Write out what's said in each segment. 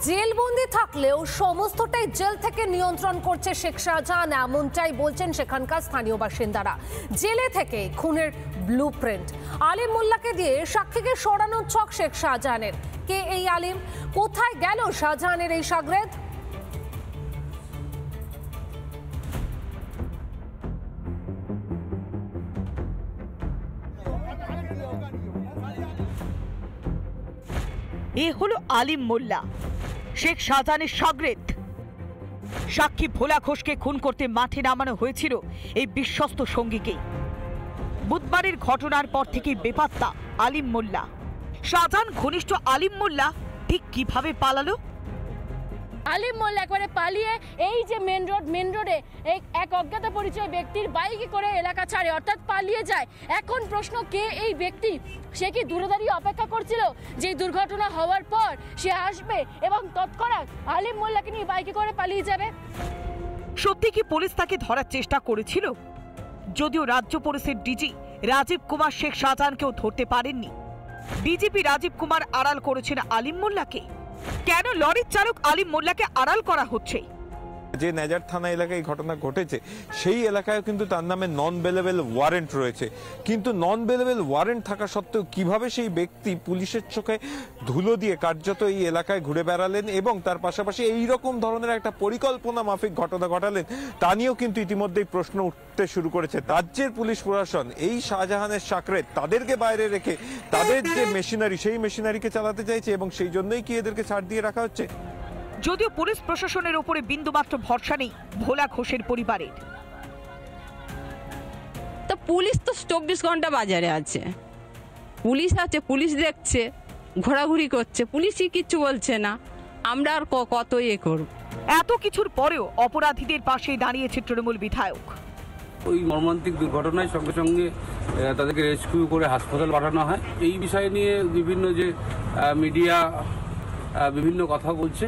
জেলবন্দি থাকলেও সমস্তটাই জেল থেকে নিয়ন্ত্রণ করছে শেখ শাহজাহান, এমনটাই বলছেন সেখানকার স্থানীয় বাসিন্দারা। জেলে থেকে খুনের ব্লুপ্রিন্ট, আলিম মোল্লাকে দিয়ে সাক্ষীকে সরানোর ছক শেখ শাহজাহানের। কে এই আলিম? কোথায় গেল শাহজাহানের এই শাগরেদ? এ হলো আলিম মোল্লা, শেখ শাহজাহানের শাগরেদ। সাক্ষী ভোলা ঘোষকে খুন করতে মাঠে নামানো হয়েছিল এই বিশ্বস্ত সঙ্গীকে। বুধবারের ঘটনার পর থেকেই বেপাত্তা আলিম মোল্লা। শাহজাহান ঘনিষ্ঠ আলিম মোল্লা ঠিক কিভাবে পালালো? আলিম মোল্লা একবারে পালিয়ে এই যে মেন রোডে এক অজ্ঞাত পরিচয় ব্যক্তির বাইকে করে এলাকা ছাড়ে, অর্থাৎ পালিয়ে যায়। এখন প্রশ্ন, কে এই ব্যক্তি? সে কি দূরে দাঁড়িয়ে অপেক্ষা করছিল যে দুর্ঘটনা হওয়ার পর সে আসবে এবং তৎক্ষণাৎ আলিম মোল্লাকে নিয়ে বাইকে করে পালিয়ে যাবে? সত্যি কি পুলিশ তাকে ধরার চেষ্টা করেছিল? যদিও রাজ্য পুলিশের ডিজি রাজীব কুমার শেখ শাহজাহানকেও ধরতে পারেননি। ডিজিপি রাজীব কুমার আড়াল করেছেন আলিম মোল্লাকে। কেন লরির চালক আলিম মোল্লাকে আড়াল করা হচ্ছে? যে নেজার থানা এলাকায় ঘটনা ঘটেছে সেই এলাকায় কিন্তু তার নামে নন বেলেবল ওয়ারেন্ট রয়েছে, কিন্তু নন বেলেবল ওয়ারেন্ট থাকা সত্ত্বেও কিভাবে সেই ব্যক্তি পুলিশের চোখে ধুলো দিয়ে কার্যত এই এলাকায় ঘুরে বেড়ালেন এবং তার পাশাপাশি এই রকম ধরনের একটা পরিকল্পনা মাফিক ঘটনা ঘটালেন তা নিয়েও কিন্তু ইতিমধ্যেই প্রশ্ন উঠতে শুরু করেছে। রাজ্যের পুলিশ প্রশাসন এই শাহজাহানের শাগরেদ তাদেরকে বাইরে রেখে তাদের যে মেশিনারি সেই মেশিনারিকে চালাতে চাইছে এবং সেই জন্যই কি এদেরকে ছাড় দিয়ে রাখা হচ্ছে? যদিও পুলিশ প্রশাসনের উপরে বিন্দুমাত্র ভরসা নেই ভোলা ঘোষের পরিবারের। তো পুলিশ তো 24 ঘন্টা বাজারে আছে, পুলিশ আছে, পুলিশ দেখছে, ঘোরাঘুরি করছে, পুলিশই কিচ্ছু বলছে না। আমরা আর কত করব? এত কিছুর পরেও অপরাধীদের পাশে দাঁড়িয়েছে তৃণমূল বিধায়ক। ওই মর্মান্তিক দুর্ঘটনায় সঙ্গে সঙ্গে তাদেরকে রেস্কিউ করে হাসপাতাল পাঠানো হয়। এই বিষয় নিয়ে বিভিন্ন যে মিডিয়া বিভিন্ন কথা বলছে,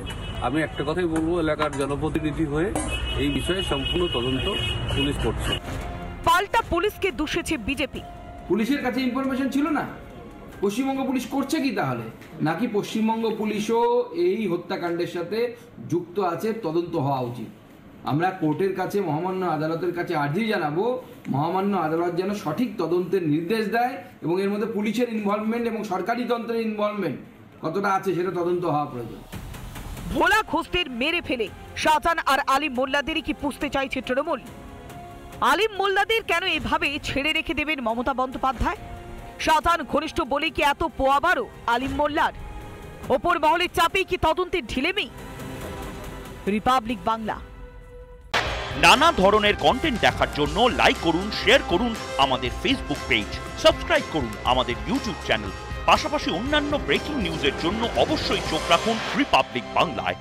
আমি একটা কথাই বলবো, এলাকার জনপ্রতিনিধি হয়ে এই বিষয়ে সম্পূর্ণ তদন্ত পুলিশ করছে। পাল্টা পুলিশকে দোষেছে বিজেপি। পুলিশের কাছে ইনফরমেশন ছিল না? পশ্চিমবঙ্গ পুলিশ করছে কি তাহলে? নাকি পশ্চিমবঙ্গ পুলিশও এই হত্যাকাণ্ডের সাথে যুক্ত আছে? তদন্ত হওয়া উচিত। আমরা কোর্টের কাছে, মহামান্য আদালতের কাছে আর্জি জানাবো, মহামান্য আদালত যেন সঠিক তদন্তের নির্দেশ দেয় এবং এর মধ্যে পুলিশের ইনভলভমেন্ট এবং সরকারি তন্ত্রের ইনভলভমেন্ট কতটা আছে সেটা তদন্ত হওয়া প্রয়োজন। ভোলা ঘোষদের মেরে ফেলে শাহজাহান আর আলিম মোল্লাদেরই কি পুষতে চাইছে তৃণমূল? আলিম মোল্লাদের কেন এভাবে ছেড়ে রেখে দেবেন মমতা বন্দ্যোপাধ্যায়? শাহজাহান ঘনিষ্ঠ বলে কি এত পোয়াবারও আলিম মোল্লার? ওপর মহলের চাপেই কি তদন্তের ঢিলেমি? রিপাবলিক বাংলা। নানা ধরনের কন্টেন্ট দেখার জন্য লাইক করুন, শেয়ার করুন আমাদের ফেসবুক পেজ, সাবস্ক্রাইব করুন আমাদের ইউটিউব চ্যানেল। পাশাপাশি অন্যান্য ব্রেকিং নিউজের জন্য অবশ্যই চোখ রাখুন রিপাবলিক বাংলায়।